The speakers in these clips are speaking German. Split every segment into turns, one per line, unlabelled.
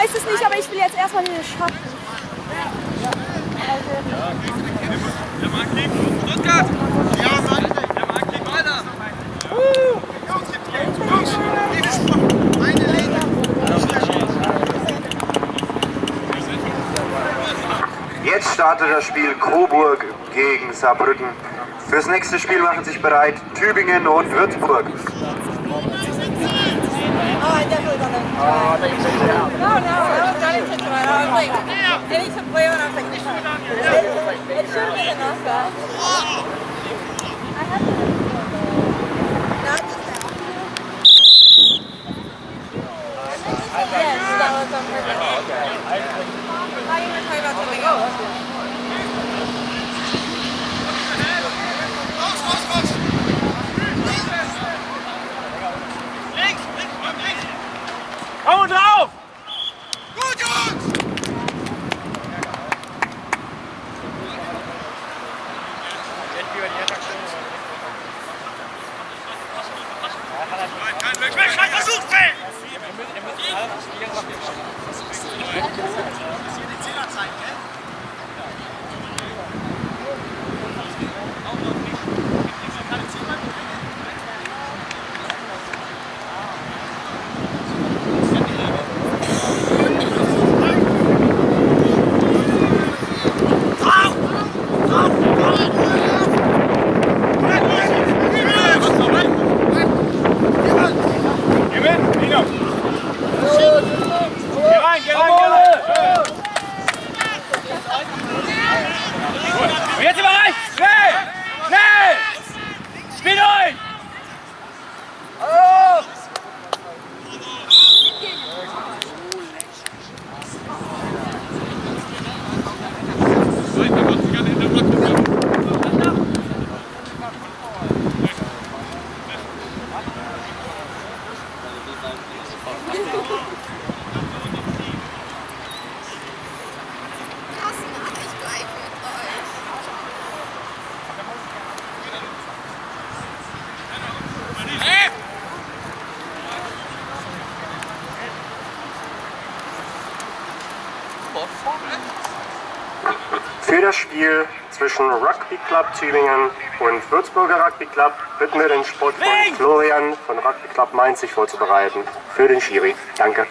weiß es nicht, aber ich will jetzt erstmal den schaffen.
Wir haben einen Kick. Stuttgart! Ja, Mann! Wir haben einen Kick weiter!
Jetzt startet das Spiel Coburg gegen Saarbrücken. Fürs nächste Spiel machen sich bereit Tübingen und Würzburg.
Komm drauf!
Gut, Jungs! Kein Weg, versucht Feld!
Für das Spiel zwischen Rugby Club Tübingen und Würzburger Rugby Club bitten wir den Sportfreund Florian von Rugby Club Mainz sich vorzubereiten. Für den Schiri. Danke.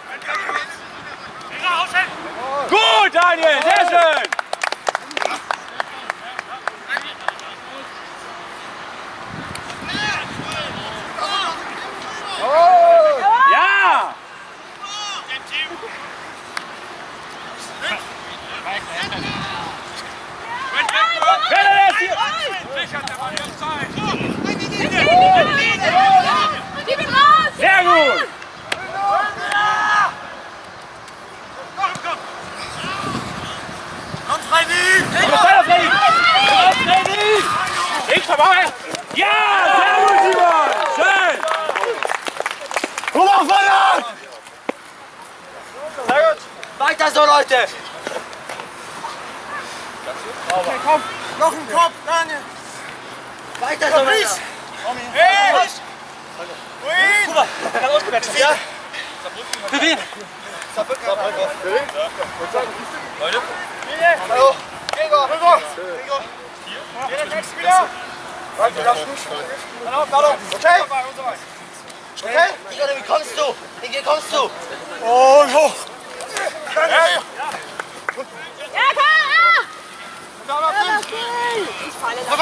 Gut, Daniel, sehr schön! Ja! Sehr gut!
Komm, Freddy!
Ich vorbei! Ja! Sehr gut, Simon! Schön!
Komm auf, Mann!
Sehr gut!
Weiter so, Leute!
Okay, komm! Noch im Kopf, Daniel!
Weiter so, Männer!
Hey!
Guck mal, kann ausgewechselt. Ja? Für wen?
Leute?
Hallo! Gregor! Jeder kriegst wieder! Warte, lass mich! Hallo! Okay? Okay?
Igor, wie kommst du? Wie kommst du?
Und hoch!
Ja, ich falle da.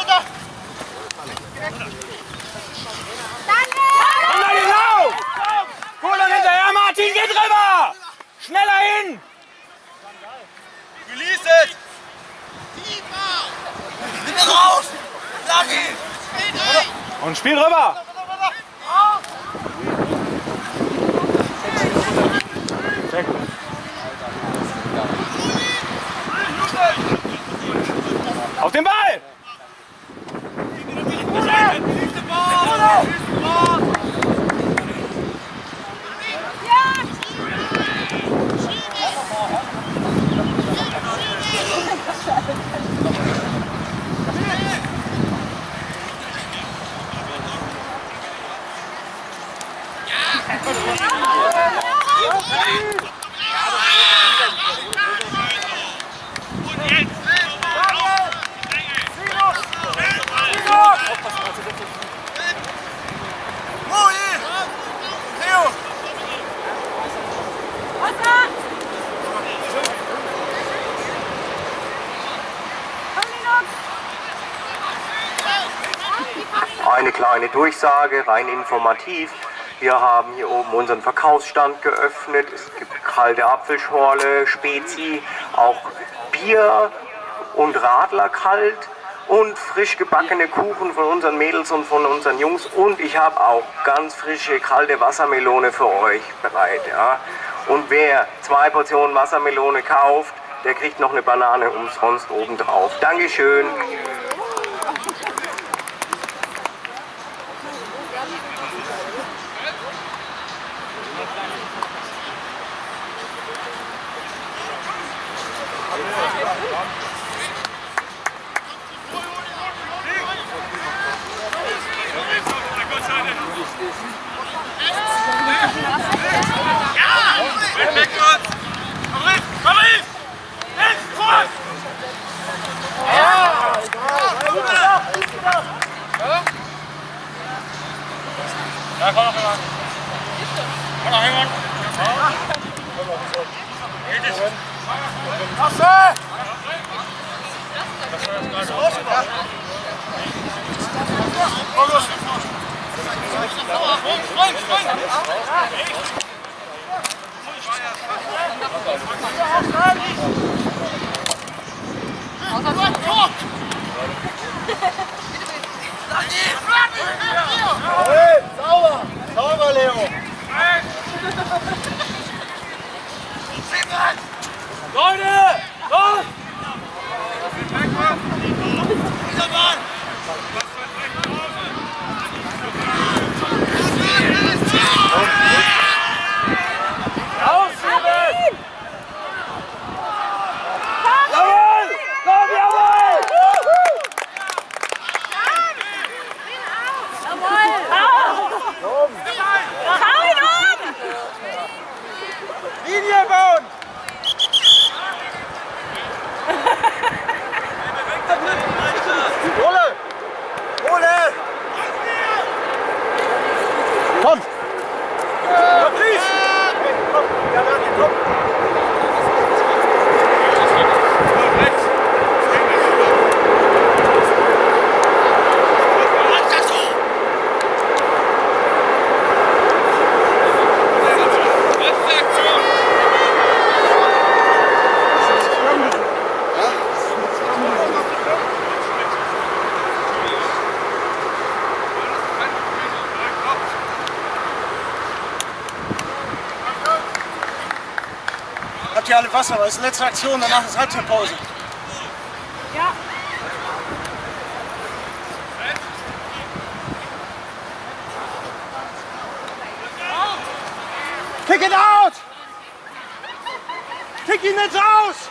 Da!
Hinter den Lauf! Cool, und hinterher, Martin, geht rüber! Schneller hin!
Release it! Bitte raus! Lass ihn!
Und spiel rüber! Sehr gut. Auf den Ball!
eine kleine Durchsage, rein informativ. Wir haben hier oben unseren Verkaufsstand geöffnet. Es gibt kalte Apfelschorle, Spezi, auch Bier und Radler kalt und frisch gebackene Kuchen von unseren Mädels und von unseren Jungs. Und ich habe auch ganz frische kalte Wassermelone für euch bereit. Ja. Und wer 2 Portionen Wassermelone kauft, der kriegt noch eine Banane umsonst obendrauf. Dankeschön.
Ja, komm noch jemand. Komm noch jemand. Geht es?
Tasse! Sauber! Sauber, Leo!
Leute! Los! Dieser Mann!
Linie bauen! Ole! Ole! Komm! Patrice! Komm! Ja, komm! Habt ihr alle Wasser? Das ist die letzte Aktion, danach ist Halbzeitpause.
Ja.
Kick it out! Kick ihn nicht aus!